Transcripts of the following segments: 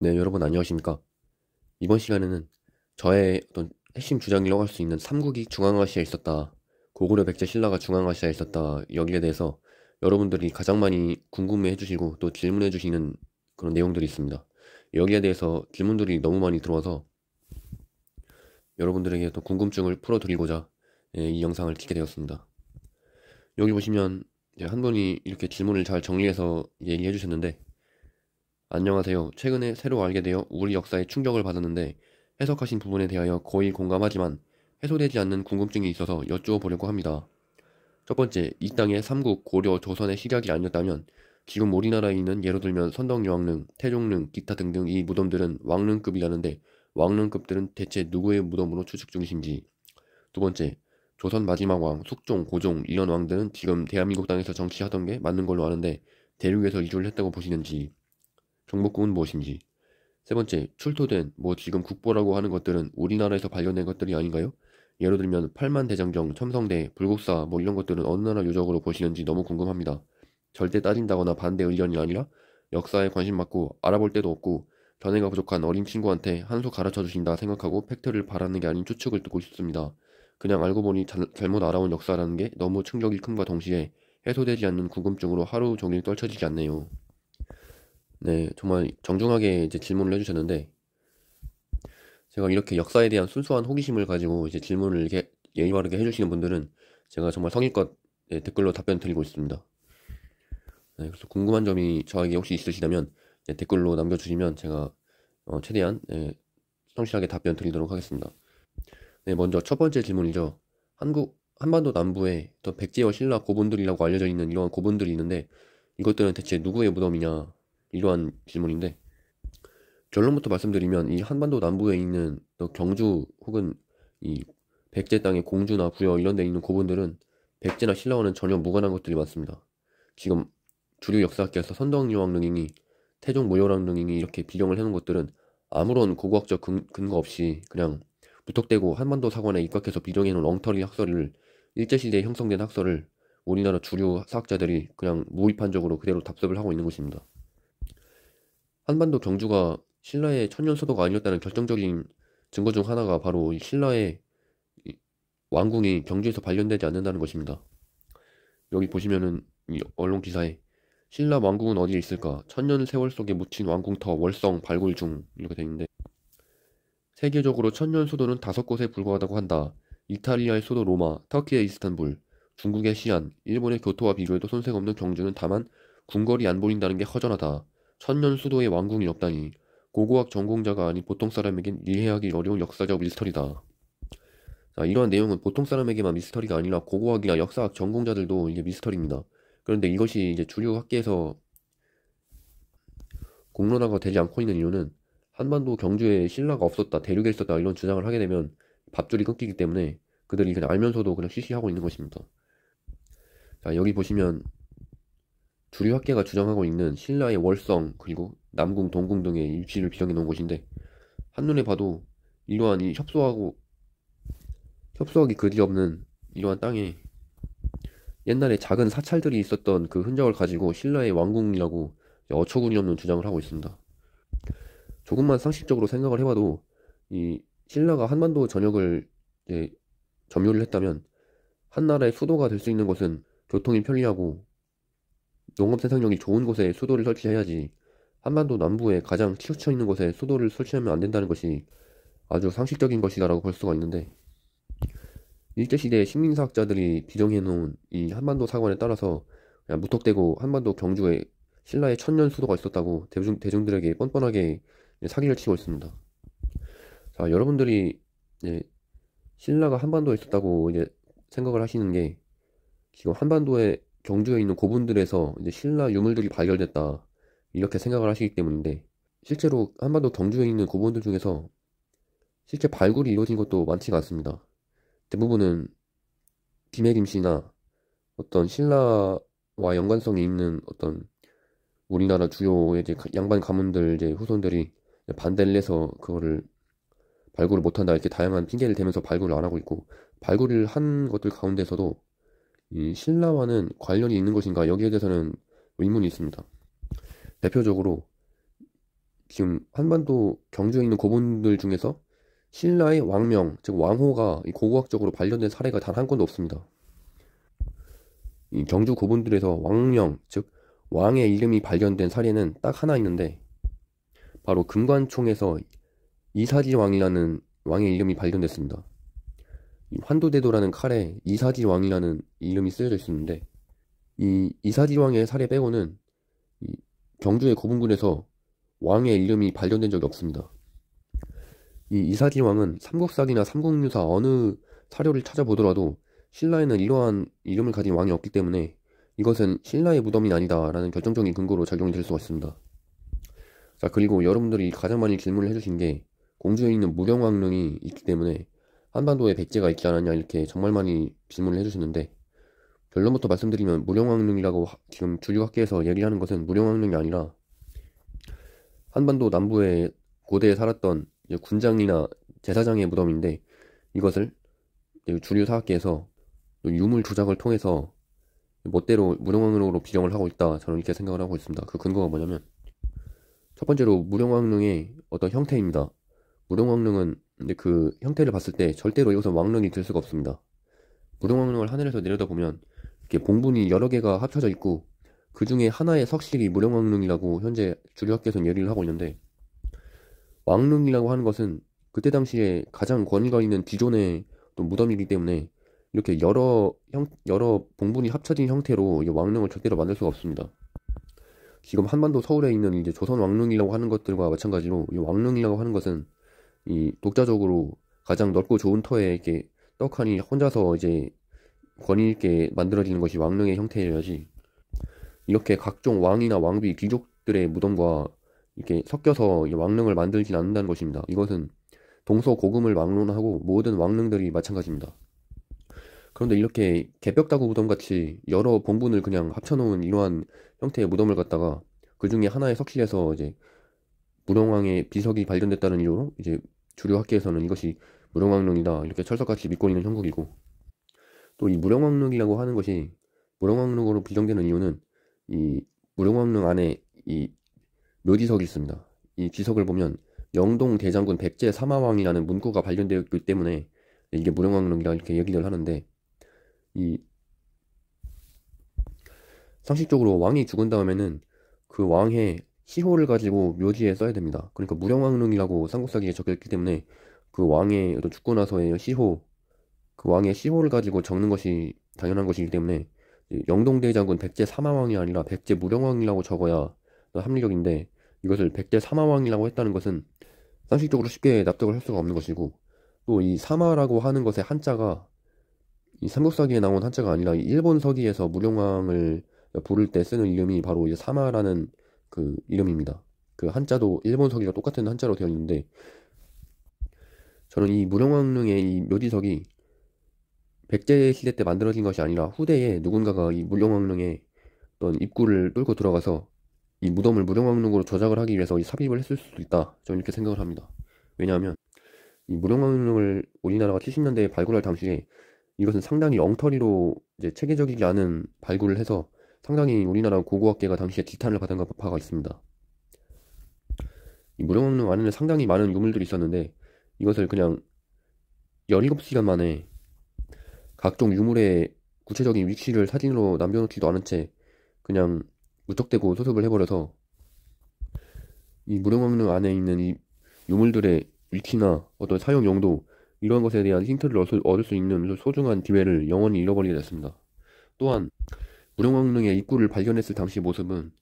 네, 여러분 안녕하십니까? 이번 시간에는 저의 어떤 핵심 주장이라고 할 수 있는 삼국이 중앙아시아에 있었다, 고구려 백제 신라가 중앙아시아에 있었다, 여기에 대해서 여러분들이 가장 많이 궁금해 해주시고 또 질문해 주시는 그런 내용들이 있습니다. 여기에 대해서 질문들이 너무 많이 들어와서 여러분들에게 또 궁금증을 풀어드리고자 이 영상을 찍게 되었습니다. 여기 보시면 이제 한 분이 이렇게 질문을 잘 정리해서 얘기해 주셨는데, 안녕하세요. 최근에 새로 알게 되어 우리 역사에 충격을 받았는데 해석하신 부분에 대하여 거의 공감하지만 해소되지 않는 궁금증이 있어서 여쭈어보려고 합니다. 첫 번째, 이 땅의 삼국, 고려, 조선의 시작이 아니었다면 지금 우리나라에 있는 예로 들면 선덕여왕릉, 태종릉, 기타 등등 이 무덤들은 왕릉급이라는데 왕릉급들은 대체 누구의 무덤으로 추측 중이신지. 두 번째, 조선 마지막 왕, 숙종, 고종 이런 왕들은 지금 대한민국 땅에서 정치하던 게 맞는 걸로 아는데 대륙에서 이주를 했다고 보시는지. 종목국은 무엇인지. 세 번째, 출토된 지금 국보라고 하는 것들은 우리나라에서 발견된 것들이 아닌가요? 예를 들면 팔만대장경, 첨성대, 불국사 이런 것들은 어느 나라 유적으로 보시는지 너무 궁금합니다. 절대 따진다거나 반대 의견이 아니라 역사에 관심 많고 알아볼 데도 없고 견해가 부족한 어린 친구한테 한 수 가르쳐 주신다 생각하고 팩트를 바라는 게 아닌 추측을 듣고 싶습니다. 그냥 알고 보니 잘못 알아온 역사라는 게 너무 충격이 큼과 동시에 해소되지 않는 궁금증으로 하루 종일 떨쳐지지 않네요. 네, 정말 정중하게 이제 질문을 해주셨는데, 제가 이렇게 역사에 대한 순수한 호기심을 가지고 이제 질문을 이렇게 예의 바르게 해주시는 분들은 제가 정말 성의껏 댓글로 답변 드리고 있습니다. 네, 그래서 궁금한 점이 저에게 혹시 있으시다면 댓글로 남겨주시면 제가 최대한 성실하게 답변 드리도록 하겠습니다. 네, 먼저 첫 번째 질문이죠. 한반도 남부에 또 백제와 신라 고분들이라고 알려져 있는 이러한 고분들이 있는데 이것들은 대체 누구의 무덤이냐, 이러한 질문인데, 결론부터 말씀드리면 이 한반도 남부에 있는 또 경주 혹은 이 백제 땅의 공주나 부여 이런 데 있는 고분들은 백제나 신라와는 전혀 무관한 것들이 많습니다. 지금 주류 역사학계에서 선덕여왕릉이니 태종무열왕릉이니 이렇게 비경을 해놓은 것들은 아무런 고고학적 근거 없이 그냥 무턱대고 한반도 사관에 입각해서 비정해놓은 엉터리 학설을, 일제시대에 형성된 학설을 우리나라 주류 사학자들이 그냥 무비판적으로 그대로 답습을 하고 있는 것입니다. 한반도 경주가 신라의 천년 소도가 아니었다는 결정적인 증거 중 하나가 바로 이 신라의 이 왕궁이 경주에서 발견되지 않는다는 것입니다. 여기 보시면은 이 언론 기사에 신라 왕궁은 어디에 있을까? 천년 세월 속에 묻힌 왕궁터 월성 발굴 중 이렇게 돼 있는데, 세계적으로 천년 소도는 5곳에 불과하다고 한다. 이탈리아의 수도 로마, 터키의 이스탄불, 중국의 시안, 일본의 교토와 비교해도 손색 없는 경주는 다만 궁궐이 안 보인다는 게 허전하다. 천년 수도에 왕궁이 없다니 고고학 전공자가 아닌 보통 사람에겐 이해하기 어려운 역사적 미스터리다. 자, 이러한 내용은 보통 사람에게만 미스터리가 아니라 고고학이나 역사학 전공자들도 이게 미스터리입니다. 그런데 이것이 이제 주류 학계에서 공론화가 되지 않고 있는 이유는 한반도 경주에 신라가 없었다, 대륙에 있었다 이런 주장을 하게 되면 밥줄이 끊기기 때문에 그들이 그냥 알면서도 그냥 쉬쉬하고 있는 것입니다. 자, 여기 보시면 주류 학계가 주장하고 있는 신라의 월성 그리고 남궁, 동궁 등의 위치를 비정해 놓은 곳인데, 한눈에 봐도 이러한 이 협소하기 그지없는 이러한 땅에 옛날에 작은 사찰들이 있었던 그 흔적을 가지고 신라의 왕궁이라고 어처구니 없는 주장을 하고 있습니다. 조금만 상식적으로 생각을 해봐도 이 신라가 한반도 전역을 이제 점유를 했다면 한 나라의 수도가 될 수 있는 것은 교통이 편리하고 농업 생산력이 좋은 곳에 수도를 설치해야지, 한반도 남부에 가장 치우쳐 있는 곳에 수도를 설치하면 안 된다는 것이 아주 상식적인 것이다라고 볼 수가 있는데, 일제시대 식민사학자들이 비정해 놓은 이 한반도 사관에 따라서 그냥 무턱대고 한반도 경주에 신라의 천년 수도가 있었다고 대중들에게 뻔뻔하게 사기를 치고 있습니다. 자, 여러분들이 이제 신라가 한반도에 있었다고 이제 생각을 하시는 게 지금 한반도에 경주에 있는 고분들에서 이제 신라 유물들이 발견됐다 이렇게 생각을 하시기 때문인데, 실제로 한반도 경주에 있는 고분들 중에서 실제 발굴이 이루어진 것도 많지가 않습니다. 대부분은 김해 김씨나 어떤 신라와 연관성이 있는 어떤 우리나라 주요의 이제 양반 가문들 이제 후손들이 반대를 해서 그거를 발굴을 못한다 이렇게 다양한 핑계를 대면서 발굴을 안 하고 있고, 발굴을 한 것들 가운데서도 이 신라와는 관련이 있는 것인가 여기에 대해서는 의문이 있습니다. 대표적으로 지금 한반도 경주에 있는 고분들 중에서 신라의 왕명, 즉 왕호가 이 고고학적으로 발견된 사례가 단 한 건도 없습니다. 이 경주 고분들에서 왕명, 즉 왕의 이름이 발견된 사례는 딱 하나 있는데 바로 금관총에서 이사지왕이라는 왕의 이름이 발견됐습니다. 이 환도대도라는 칼에 이사지왕이라는 이름이 쓰여져 있었는데 이 이사지왕의 사례 빼고는 이 경주의 고분군에서 왕의 이름이 발견된 적이 없습니다. 이 이사지왕은 삼국사기나 삼국유사 어느 사료를 찾아보더라도 신라에는 이러한 이름을 가진 왕이 없기 때문에 이것은 신라의 무덤이 아니다 라는 결정적인 근거로 작용이 될 수가 있습니다. 자, 그리고 여러분들이 가장 많이 질문을 해주신 게 공주에 있는 무령왕릉이 있기 때문에 한반도에 백제가 있지 않았냐 이렇게 정말 많이 질문을 해주시는데, 결론부터 말씀드리면 무령왕릉이라고 지금 주류학계에서 얘기하는 것은 무령왕릉이 아니라 한반도 남부의 고대에 살았던 군장이나 제사장의 무덤인데, 이것을 주류 사학계에서 유물 조작을 통해서 멋대로 무령왕릉으로 비정을 하고 있다, 저는 이렇게 생각을 하고 있습니다. 그 근거가 뭐냐면, 첫 번째로 무령왕릉의 어떤 형태입니다. 무령왕릉은 근데 그 형태를 봤을 때 절대로 이것은 왕릉이 될 수가 없습니다. 무령왕릉을 하늘에서 내려다보면 이렇게 봉분이 여러 개가 합쳐져 있고 그 중에 하나의 석실이 무령왕릉이라고 현재 주류학계에서는 얘기를 하고 있는데, 왕릉이라고 하는 것은 그때 당시에 가장 권위가 있는 기존의 무덤이기 때문에 이렇게 여러 봉분이 합쳐진 형태로 이 왕릉을 절대로 만들 수가 없습니다. 지금 한반도 서울에 있는 이제 조선 왕릉이라고 하는 것들과 마찬가지로 이 왕릉이라고 하는 것은 이 독자적으로 가장 넓고 좋은 터에 이렇게 떡하니 혼자서 이제 권위 있게 만들어지는 것이 왕릉의 형태여야지, 이렇게 각종 왕이나 왕비 귀족들의 무덤과 이렇게 섞여서 왕릉을 만들진 않는다는 것입니다. 이것은 동서고금을 막론하고 모든 왕릉들이 마찬가지입니다. 그런데 이렇게 개벽다구 무덤같이 여러 봉분을 그냥 합쳐놓은 이러한 형태의 무덤을 갖다가 그 중에 하나의 석실에서 이제 무령왕의 비석이 발견됐다는 이유로 이제 주류학계에서는 이것이 무령왕릉이다 이렇게 철석같이 믿고 있는 형국이고, 또 이 무령왕릉이라고 하는 것이 무령왕릉으로 비정되는 이유는 이 무령왕릉 안에 이 묘지석이 있습니다. 이 지석을 보면 영동 대장군 백제 사마왕이라는 문구가 발견되었기 때문에 이게 무령왕릉이라 이렇게 얘기를 하는데, 이 상식적으로 왕이 죽은 다음에는 그 왕의 시호를 가지고 묘지에 써야 됩니다. 그러니까 무령왕릉이라고 삼국사기에 적혀있기 때문에 그 왕의 어떤 죽고 나서의 시호, 그 왕의 시호를 가지고 적는 것이 당연한 것이기 때문에 영동대장군 백제 사마왕이 아니라 백제 무령왕이라고 적어야 합리적인데, 이것을 백제 사마왕이라고 했다는 것은 상식적으로 쉽게 납득을 할 수가 없는 것이고, 또 이 사마라고 하는 것의 한자가 이 삼국사기에 나온 한자가 아니라 일본 서기에서 무령왕을 부를 때 쓰는 이름이 바로 이제 사마라는 그 이름입니다. 그 한자도 일본 서기가 똑같은 한자로 되어 있는데, 저는 이 무령왕릉의 이 묘지석이 백제 시대 때 만들어진 것이 아니라 후대에 누군가가 이 무령왕릉의 어떤 입구를 뚫고 들어가서 이 무덤을 무령왕릉으로 조작을 하기 위해서 삽입을 했을 수도 있다, 저는 이렇게 생각을 합니다. 왜냐하면 이 무령왕릉을 우리나라가 70년대에 발굴할 당시에 이것은 상당히 엉터리로 이제 체계적이지 않은 발굴을 해서 상당히 우리나라 고고학계가 당시에 지탄을 받은 바가 있습니다. 이 무령왕릉 안에는 상당히 많은 유물들이 있었는데 이것을 그냥 17시간 만에 각종 유물의 구체적인 위치를 사진으로 남겨놓지도 않은 채 그냥 무턱대고 수습을 해버려서 이 무령왕릉 안에 있는 이 유물들의 위치나 어떤 사용 용도, 이런 것에 대한 힌트를 얻을 수 있는 소중한 기회를 영원히 잃어버리게 됐습니다. 또한 무령왕릉의 입구를 발견했을 당시 모습은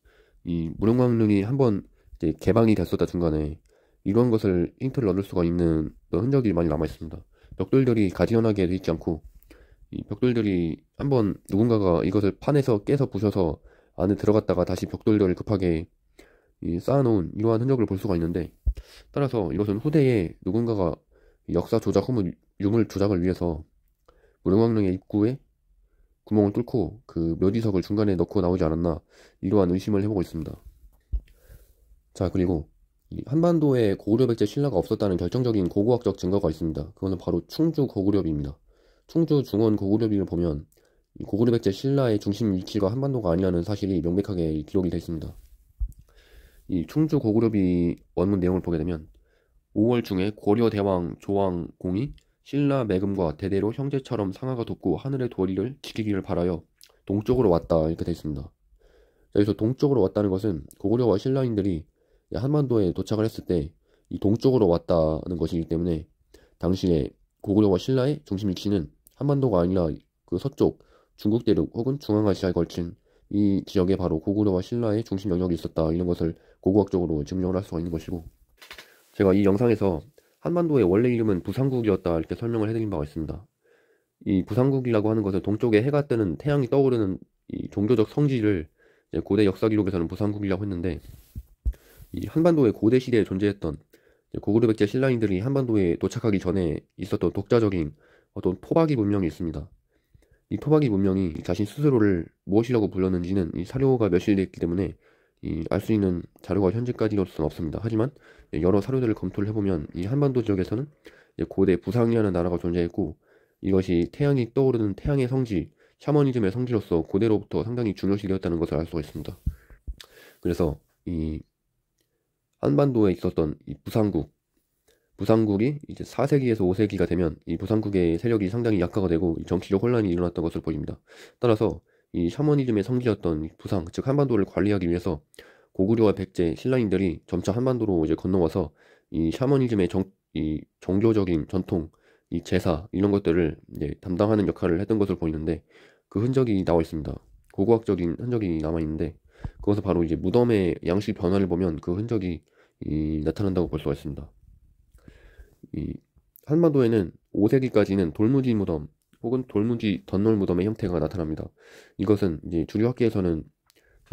이 무령왕릉이 한번 이제 개방이 됐었다 중간에, 이런 것을 힌트를 얻을 수가 있는 흔적이 많이 남아 있습니다. 벽돌들이 가지런하게 되어 있지 않고 이 벽돌들이 한번 누군가가 이것을 판에서 깨서 부셔서 안에 들어갔다가 다시 벽돌들을 급하게 쌓아놓은 이러한 흔적을 볼 수가 있는데, 따라서 이것은 후대에 누군가가 역사 조작 혹은 유물 조작을 위해서 무령왕릉의 입구에 구멍을 뚫고 그 묘지석을 중간에 넣고 나오지 않았나, 이러한 의심을 해보고 있습니다. 자, 그리고 이 한반도에 고구려 백제 신라가 없었다는 결정적인 고고학적 증거가 있습니다. 그거는 바로 충주 고구려비입니다. 충주 중원 고구려비를 보면 이 고구려 백제 신라의 중심 위치가 한반도가 아니라는 사실이 명백하게 기록이 되어 있습니다. 이 충주 고구려비 원문 내용을 보게 되면 5월 중에 고려 대왕 조왕 공이 신라 매금과 대대로 형제처럼 상하가 돋고 하늘의 도리를 지키기를 바라여 동쪽으로 왔다 이렇게 되어 있습니다. 여기서 동쪽으로 왔다는 것은 고구려와 신라인들이 한반도에 도착을 했을 때 이 동쪽으로 왔다는 것이기 때문에 당시에 고구려와 신라의 중심 위치는 한반도가 아니라 그 서쪽 중국 대륙 혹은 중앙아시아에 걸친 이 지역에 바로 고구려와 신라의 중심 영역이 있었다, 이런 것을 고고학적으로 증명을 할 수가 있는 것이고, 제가 이 영상에서 한반도의 원래 이름은 부산국이었다 이렇게 설명을 해드린 바가 있습니다. 이 부산국이라고 하는 것은 동쪽에 해가 뜨는 태양이 떠오르는 이 종교적 성지를 고대 역사 기록에서는 부산국이라고 했는데, 이 한반도의 고대 시대에 존재했던 고구려 백제 신라인들이 한반도에 도착하기 전에 있었던 독자적인 어떤 토박이 문명이 있습니다. 이 토박이 문명이 자신 스스로를 무엇이라고 불렀는지는 이 사료가 멸실됐기 때문에 알 수 있는 자료가 현재까지로서는 없습니다. 하지만 여러 사료들을 검토를 해보면 이 한반도 지역에서는 고대 부상이라는 나라가 존재했고, 이것이 태양이 떠오르는 태양의 성지, 샤머니즘의 성지로서 고대로부터 상당히 중요시 되었다는 것을 알 수가 있습니다. 그래서 이 한반도에 있었던 이 부산국이 이제 4세기에서 5세기가 되면 이 부산국의 세력이 상당히 약화가 되고 정치적 혼란이 일어났던 것을 보입니다. 따라서 이 샤머니즘의 성지였던 부산, 즉 한반도를 관리하기 위해서 고구려와 백제, 신라인들이 점차 한반도로 이제 건너와서 이 샤머니즘의 이 종교적인 전통, 이 제사 이런 것들을 이제 담당하는 역할을 했던 것을 보이는데, 그 흔적이 나와 있습니다. 고고학적인 흔적이 남아 있는데, 그것은 바로 이제 무덤의 양식 변화를 보면 그 흔적이 나타난다고 볼 수가 있습니다. 이 한반도에는 5세기까지는 돌무지 무덤 혹은 돌무지 덧놀 무덤의 형태가 나타납니다. 이것은 이제 주류학계에서는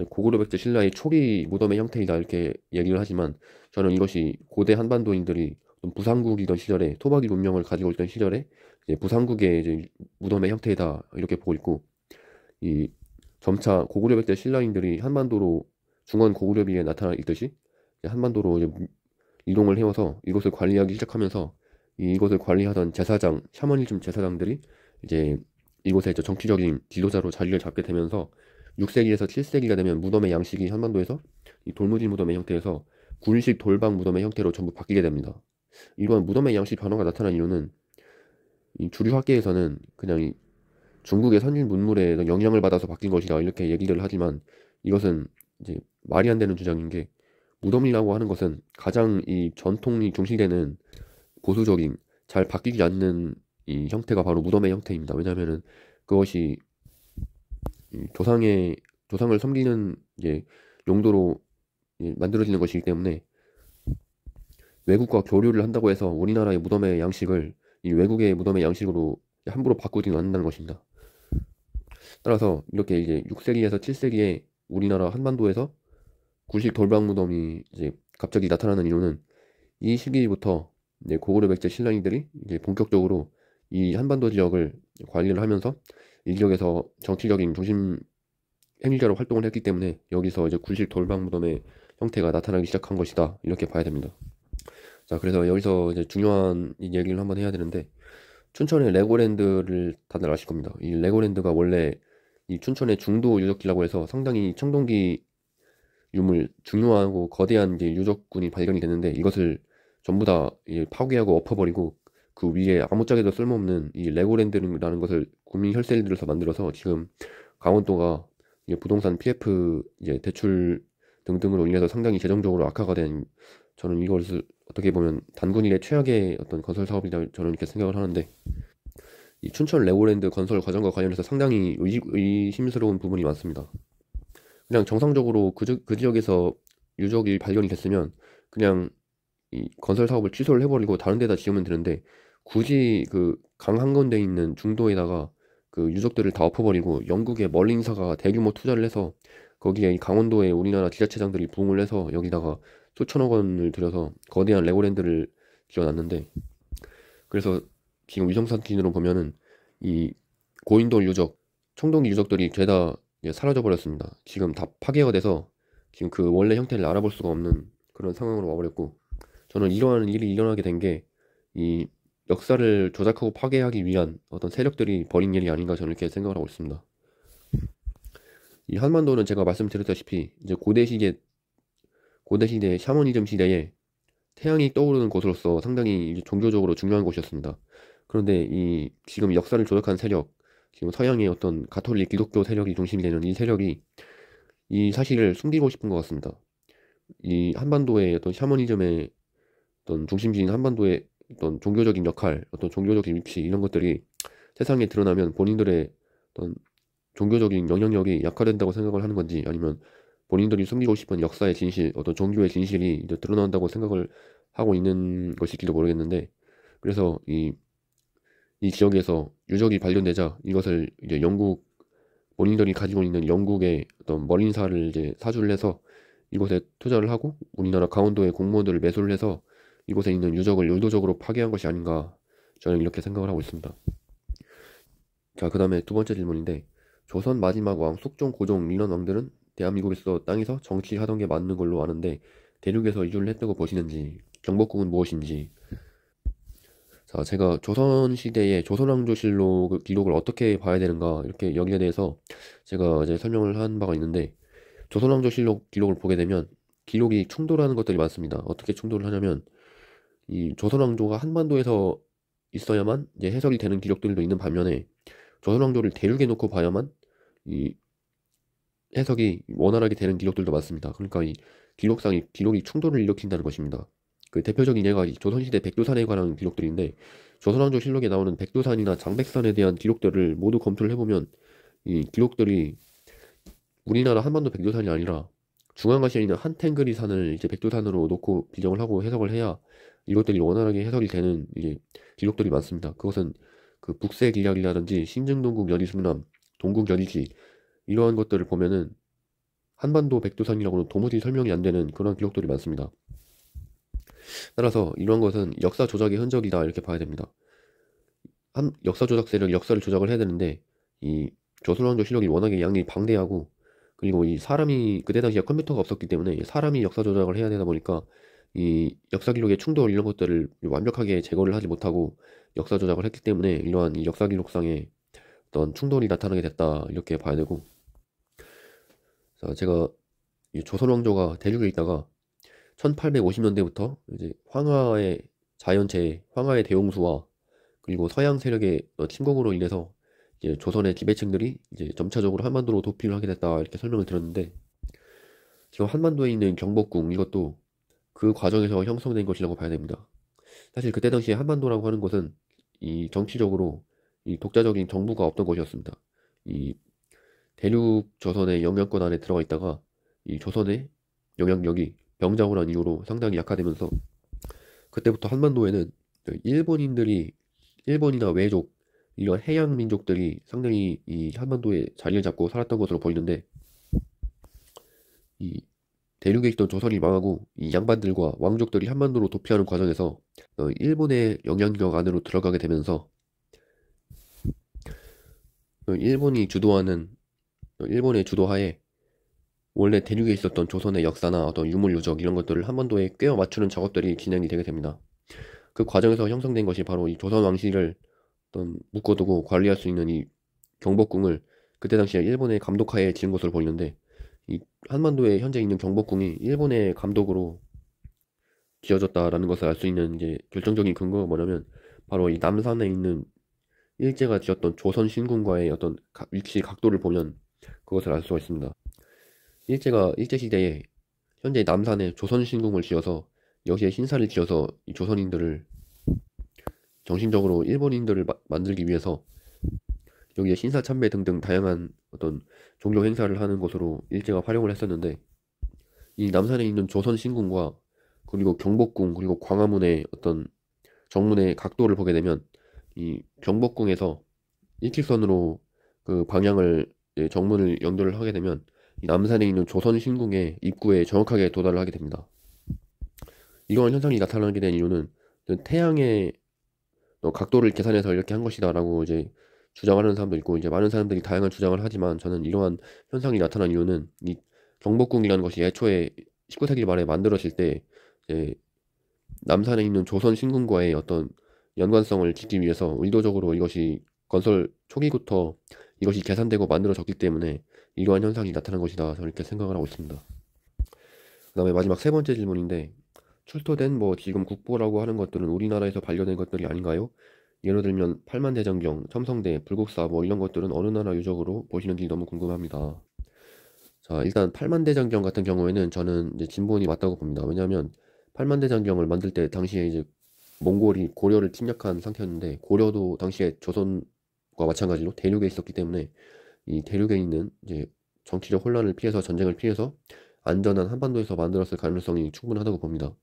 고구려 백제 신라의 초기 무덤의 형태이다 이렇게 얘기를 하지만, 저는 이것이 고대 한반도인들이 부산국이던 시절에 토박이 문명을 가지고 있던 시절에 이제 부산국의 이제 무덤의 형태이다 이렇게 보고 있고, 이 점차 고구려 백제 신라인들이 한반도로 중원 고구려비에 나타나 있듯이 한반도로 이제 이동을 해와서 이곳을 관리하기 시작하면서 이곳을 관리하던 제사장, 샤머니즘 제사장들이 이제 이곳에 정치적인 지도자로 자리를 잡게 되면서 6세기에서 7세기가 되면 무덤의 양식이 한반도에서 이 돌무지 무덤의 형태에서 군식 돌방 무덤의 형태로 전부 바뀌게 됩니다. 이러한 무덤의 양식 변화가 나타난 이유는 이 주류학계에서는 그냥 이 중국의 선진 문물에 영향을 받아서 바뀐 것이다 이렇게 얘기를 하지만, 이것은 이제 말이 안 되는 주장인 게, 무덤이라고 하는 것은 가장 이 전통이 중시되는 보수적인 잘 바뀌지 않는 이 형태가 바로 무덤의 형태입니다. 왜냐하면은 그것이 조상을 섬기는 이제 용도로 만들어지는 것이기 때문에, 외국과 교류를 한다고 해서 우리나라의 무덤의 양식을 이 외국의 무덤의 양식으로 함부로 바꾸지는 않는다는 것입니다. 따라서 이렇게 이제 6세기에서 7세기에 우리나라 한반도에서 구식 돌방 무덤이 이제 갑자기 나타나는 이유는, 이 시기부터 이제 고구려 백제 신라인들이 이제 본격적으로 이 한반도 지역을 관리를 하면서 이 지역에서 정치적인 중심 행위자로 활동을 했기 때문에 여기서 이제 구식 돌방 무덤의 형태가 나타나기 시작한 것이다 이렇게 봐야 됩니다. 자, 그래서 여기서 이제 중요한 이 얘기를 한번 해야 되는데, 춘천의 레고랜드를 다들 아실 겁니다. 이 레고랜드가 원래 이 춘천의 중도 유적지라고 해서 상당히 청동기 유물, 중요하고 거대한 이제 유적군이 발견이 됐는데, 이것을 전부 다 파괴하고 엎어버리고 그 위에 아무짝에도 쓸모없는 이 레고랜드라는 것을 국민 혈세를 들여서 만들어서 지금 강원도가 이제 부동산 PF 이제 대출 등등으로 인해서 상당히 재정적으로 악화가 된, 저는 이것을 어떻게 보면 단군일의 최악의 어떤 건설 사업이다 저는 이렇게 생각을 하는데, 이 춘천 레고랜드 건설 과정과 관련해서 상당히 의심스러운 부분이 많습니다. 그냥 정상적으로 그 지역에서 유적이 발견이 됐으면 그냥 이 건설 사업을 취소를 해버리고 다른 데다 지으면 되는데, 굳이 그 강 한가운데 있는 중도에다가 그 유적들을 다 엎어버리고 영국의 멀린사가 대규모 투자를 해서 거기에 이 강원도에 우리나라 지자체장들이 부응을 해서 여기다가 수천억 원을 들여서 거대한 레고랜드를 지어놨는데, 그래서 지금 위성사진으로 보면은 이 고인돌 유적, 청동기 유적들이 죄다 사라져 버렸습니다. 지금 다 파괴가 돼서 지금 그 원래 형태를 알아볼 수가 없는 그런 상황으로 와버렸고, 저는 이러한 일이 일어나게 된 게 이 역사를 조작하고 파괴하기 위한 어떤 세력들이 벌인 일이 아닌가 저는 이렇게 생각을 하고 있습니다. 이 한반도는 제가 말씀드렸다시피 이제 고대 시기에 고대 시대 샤머니즘 시대에 태양이 떠오르는 곳으로서 상당히 이제 종교적으로 중요한 곳이었습니다. 그런데 이 지금 역사를 조작한 세력, 지금 서양의 어떤 가톨릭 기독교 세력이 중심이 되는 이 세력이 이 사실을 숨기고 싶은 것 같습니다. 이 한반도의 어떤 샤머니즘의 어떤 중심지인 한반도의 어떤 종교적인 역할, 어떤 종교적인 위치 이런 것들이 세상에 드러나면 본인들의 어떤 종교적인 영향력이 약화된다고 생각을 하는 건지, 아니면 본인들이 숨기고 싶은 역사의 진실, 어떤 종교의 진실이 이제 드러난다고 생각을 하고 있는 것일지도 모르겠는데, 그래서 이 지역에서 유적이 발견되자 이것을 이제 영국, 본인들이 가지고 있는 영국의 어떤 머린사를 이제 사주를 해서 이곳에 투자를 하고 우리나라 강원도의 공무원들을 매수를 해서 이곳에 있는 유적을 의도적으로 파괴한 것이 아닌가, 저는 이렇게 생각을 하고 있습니다. 자, 그 다음에 두 번째 질문인데, 조선 마지막 왕 숙종, 고종 이런 왕들은 대한민국에서 땅에서 정치하던 게 맞는 걸로 아는데 대륙에서 이주를 했다고 보시는지, 경복궁은 무엇인지. 자, 제가 조선시대의 조선왕조실록 기록을 어떻게 봐야 되는가, 이렇게 여기에 대해서 제가 이제 설명을 한 바가 있는데, 조선왕조실록 기록을 보게 되면 기록이 충돌하는 것들이 많습니다. 어떻게 충돌을 하냐면, 이 조선왕조가 한반도에서 있어야만 이제 해석이 되는 기록들도 있는 반면에, 조선왕조를 대륙에 놓고 봐야만 이 해석이 원활하게 되는 기록들도 많습니다. 그러니까 이 기록상이 기록이 충돌을 일으킨다는 것입니다. 그 대표적인 예가 이 조선시대 백두산에 관한 기록들인데, 조선왕조 실록에 나오는 백두산이나 장백산에 대한 기록들을 모두 검토를 해보면 이 기록들이 우리나라 한반도 백두산이 아니라 중앙아시아에 있는 한탱그리 산을 이제 백두산으로 놓고 비정을 하고 해석을 해야 이것들이 원활하게 해석이 되는 이게 기록들이 많습니다. 그것은 그 북새기략이라든지 신증동국 여리승남, 동국여리지 이러한 것들을 보면은 한반도 백두산이라고는 도무지 설명이 안 되는 그런 기록들이 많습니다. 따라서 이러한 것은 역사 조작의 흔적이다, 이렇게 봐야 됩니다. 한 역사 조작 세력이 역사를 조작을 해야 되는데, 이 조선왕조 실록이 워낙에 양이 방대하고, 그리고 이 사람이 그때 당시에 컴퓨터가 없었기 때문에 사람이 역사 조작을 해야 되다 보니까 이 역사 기록의 충돌 이런 것들을 완벽하게 제거를 하지 못하고 역사 조작을 했기 때문에 이러한 이 역사 기록상의 어떤 충돌이 나타나게 됐다, 이렇게 봐야 되고. 자, 제가 이 조선 왕조가 대륙에 있다가 1850년대부터 이제 황하의 자연재해, 황하의 대홍수와 그리고 서양 세력의 침공으로 인해서 이제 조선의 지배층들이 이제 점차적으로 한반도로 도피를 하게 됐다, 이렇게 설명을 드렸는데, 지금 한반도에 있는 경복궁 이것도 그 과정에서 형성된 것이라고 봐야 됩니다. 사실 그때 당시에 한반도라고 하는 것은 이 정치적으로 이 독자적인 정부가 없던 것이었습니다. 이 대륙 조선의 영향권 안에 들어가 있다가 이 조선의 영향력이 병작을 한 이후로 상당히 약화되면서, 그때부터 한반도에는 일본이나 외족 이런 해양 민족들이 상당히 이 한반도에 자리를 잡고 살았던 것으로 보이는데, 이 대륙에 있던 조선이 망하고 이 양반들과 왕족들이 한반도로 도피하는 과정에서 일본의 영향력 안으로 들어가게 되면서 일본이 주도하는 일본의 주도하에 원래 대륙에 있었던 조선의 역사나 어떤 유물 유적 이런 것들을 한반도에 꿰어 맞추는 작업들이 진행이 되게 됩니다. 그 과정에서 형성된 것이 바로 이 조선 왕실을 어떤 묶어두고 관리할 수 있는 이 경복궁을 그때 당시에 일본의 감독하에 지은 것으로 보이는데, 이 한반도에 현재 있는 경복궁이 일본의 감독으로 지어졌다라는 것을 알 수 있는 이제 결정적인 근거가 뭐냐면, 바로 이 남산에 있는 일제가 지었던 조선 신궁과의 어떤 위치 각도를 보면 그것을 알 수가 있습니다. 일제가 일제 시대에 현재 남산에 조선 신궁을 지어서 여기에 신사를 지어서 이 조선인들을 정신적으로 일본인들을 만들기 위해서 여기에 신사 참배 등등 다양한 어떤 종교 행사를 하는 곳으로 일제가 활용을 했었는데, 이 남산에 있는 조선 신궁과 그리고 경복궁 그리고 광화문의 어떤 정문의 각도를 보게 되면 이 경복궁에서 일직선으로 그 방향을 정문을 연결을 하게 되면 이 남산에 있는 조선 신궁의 입구에 정확하게 도달을 하게 됩니다. 이러한 현상이 나타나게 된 이유는 태양의 각도를 계산해서 이렇게 한 것이다라고 이제 주장하는 사람도 있고, 이제 많은 사람들이 다양한 주장을 하지만, 저는 이러한 현상이 나타난 이유는 이 경복궁이라는 것이 애초에 19세기 말에 만들어질 때 이제 남산에 있는 조선 신궁과의 어떤 연관성을 짓기 위해서 의도적으로 이것이 건설 초기부터 이것이 계산되고 만들어졌기 때문에 이러한 현상이 나타난 것이다, 저는 이렇게 생각을 하고 있습니다. 그다음에 마지막 세 번째 질문인데, 출토된 뭐 지금 국보라고 하는 것들은 우리나라에서 반려된 것들이 아닌가요? 예를 들면 팔만대장경, 첨성대, 불국사 뭐 이런 것들은 어느 나라 유적으로 보시는지 너무 궁금합니다. 자, 일단 팔만대장경 같은 경우에는 저는 이제 진본이 맞다고 봅니다. 왜냐하면 팔만대장경을 만들 때 당시에 이제 몽골이 고려를 침략한 상태였는데, 고려도 당시에 조선과 마찬가지로 대륙에 있었기 때문에 이 대륙에 있는 이제 정치적 혼란을 피해서, 전쟁을 피해서 안전한 한반도에서 만들었을 가능성이 충분하다고 봅니다.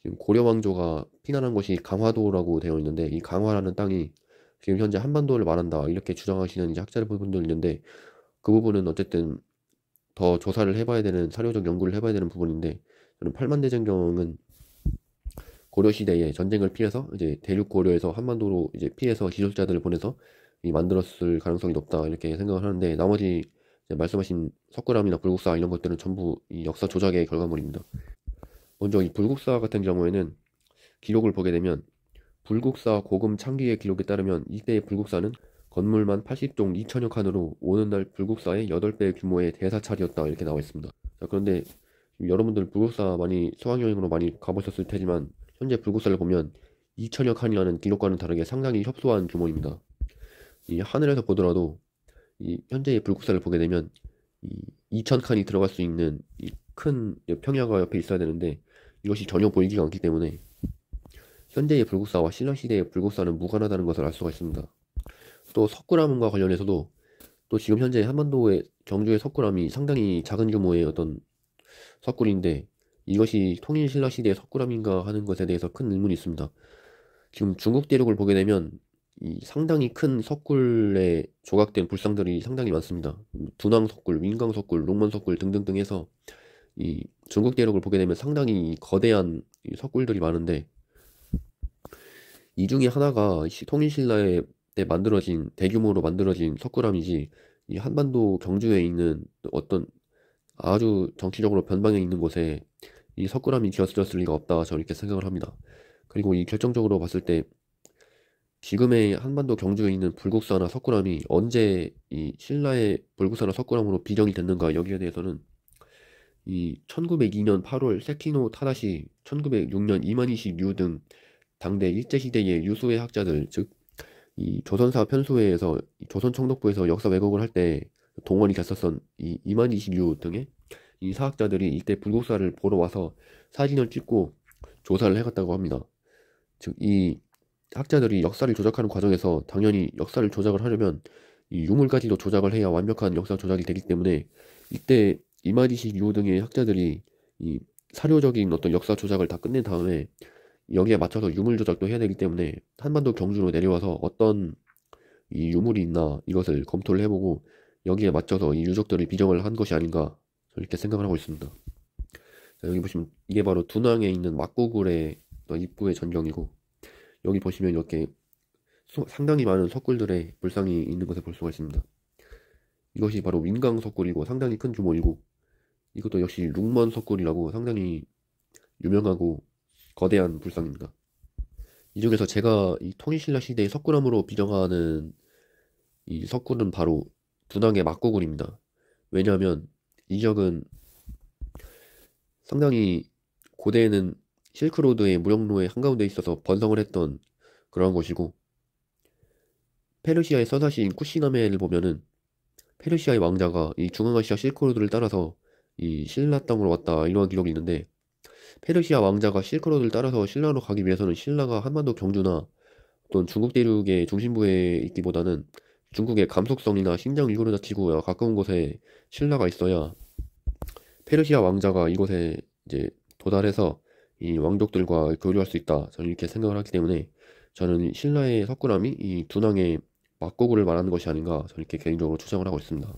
지금 고려 왕조가 피난한 곳이 강화도라고 되어 있는데, 이 강화라는 땅이 지금 현재 한반도를 말한다 이렇게 주장하시는 이제 학자분들 있는데, 그 부분은 어쨌든 더 조사를 해봐야 되는, 사료적 연구를 해봐야 되는 부분인데, 저는 팔만대장경은 고려 시대에 전쟁을 피해서 이제 대륙 고려에서 한반도로 이제 피해서 지도자들을 보내서 이 만들었을 가능성이 높다 이렇게 생각을 하는데, 나머지 이제 말씀하신 석굴암이나 불국사 이런 것들은 전부 이 역사 조작의 결과물입니다. 먼저 이 불국사 같은 경우에는 기록을 보게 되면, 불국사 고금 창기의 기록에 따르면 이때의 불국사는 건물만 80종 2천여 칸으로 오는 날 불국사의 8배 규모의 대사찰이었다 이렇게 나와 있습니다. 자, 그런데 여러분들 불국사 많이 수학여행으로 많이 가보셨을 테지만, 현재 불국사를 보면 2천여 칸이라는 기록과는 다르게 상당히 협소한 규모입니다. 이 하늘에서 보더라도 이 현재의 불국사를 보게 되면 이 2천 칸이 들어갈 수 있는 이 큰 평야가 옆에 있어야 되는데, 이것이 전혀 보이지가 않기 때문에 현재의 불국사와 신라시대의 불국사는 무관하다는 것을 알 수가 있습니다. 또 석굴암과 관련해서도, 또 지금 현재 한반도의 경주의 석굴암이 상당히 작은 규모의 어떤 석굴인데, 이것이 통일신라시대의 석굴암인가 하는 것에 대해서 큰 의문이 있습니다. 지금 중국 대륙을 보게 되면 이 상당히 큰 석굴에 조각된 불상들이 상당히 많습니다. 둔왕석굴, 윈강석굴, 롱문석굴 등등등 해서 이 중국 대륙을 보게 되면 상당히 거대한 이 석굴들이 많은데, 이 중에 하나가 통일신라에 때 만들어진, 대규모로 만들어진 석굴암이지, 이 한반도 경주에 있는 어떤 아주 정치적으로 변방에 있는 곳에 이 석굴암이 지어졌을 리가 없다, 저는 이렇게 생각을 합니다. 그리고 이 결정적으로 봤을 때 지금의 한반도 경주에 있는 불국사나 석굴암이 언제 이 신라의 불국사나 석굴암으로 비정이 됐는가, 여기에 대해서는 이 1902년 8월 세키노 타다시, 1906년 이만희식 류 등 당대 일제시대의 유수의 학자들, 즉 이 조선사 편수회에서 조선총독부에서 역사 왜곡을 할 때 동원이 됐었던 이 이만희식 류 등의 이 사학자들이 이때 불국사를 보러 와서 사진을 찍고 조사를 해갔다고 합니다. 즉 이 학자들이 역사를 조작하는 과정에서 당연히 역사를 조작을 하려면 이 유물까지도 조작을 해야 완벽한 역사 조작이 되기 때문에, 이때 이마디식 유 등의 학자들이 이 사료적인 어떤 역사 조작을 다 끝낸 다음에 여기에 맞춰서 유물 조작도 해야 되기 때문에 한반도 경주로 내려와서 어떤 이 유물이 있나 이것을 검토를 해보고 여기에 맞춰서 이 유적들을 비정을 한 것이 아닌가, 이렇게 생각을 하고 있습니다. 자, 여기 보시면 이게 바로 둔왕에 있는 막고굴의 입구의 전경이고, 여기 보시면 이렇게 상당히 많은 석굴들의 불상이 있는 것을 볼 수가 있습니다. 이것이 바로 윈강 석굴이고 상당히 큰 규모이고, 이것도 역시 룽먼 석굴이라고 상당히 유명하고 거대한 불상입니다. 이 중에서 제가 이 통일신라 시대의 석굴암으로 비정하는 이 석굴은 바로 둔왕의 막고굴입니다. 왜냐하면 이 지역은 상당히 고대에는 실크로드의 무역로의 한가운데 있어서 번성을 했던 그러한 곳이고, 페르시아의 서사시인 쿠시나메를 보면은 페르시아의 왕자가 이 중앙아시아 실크로드를 따라서 이 신라 땅으로 왔다 이러한 기록이 있는데, 페르시아 왕자가 실크로드를 따라서 신라로 가기 위해서는 신라가 한반도 경주나 또는 중국 대륙의 중심부에 있기보다는 중국의 감속성이나 신장 위구르 자치구와 가까운 곳에 신라가 있어야 페르시아 왕자가 이곳에 이제 도달해서 이 왕족들과 교류할 수 있다, 저는 이렇게 생각을 하기 때문에 저는 신라의 석굴암이 이 둔왕의 막고굴을 말하는 것이 아닌가, 저는 이렇게 개인적으로 추정을 하고 있습니다.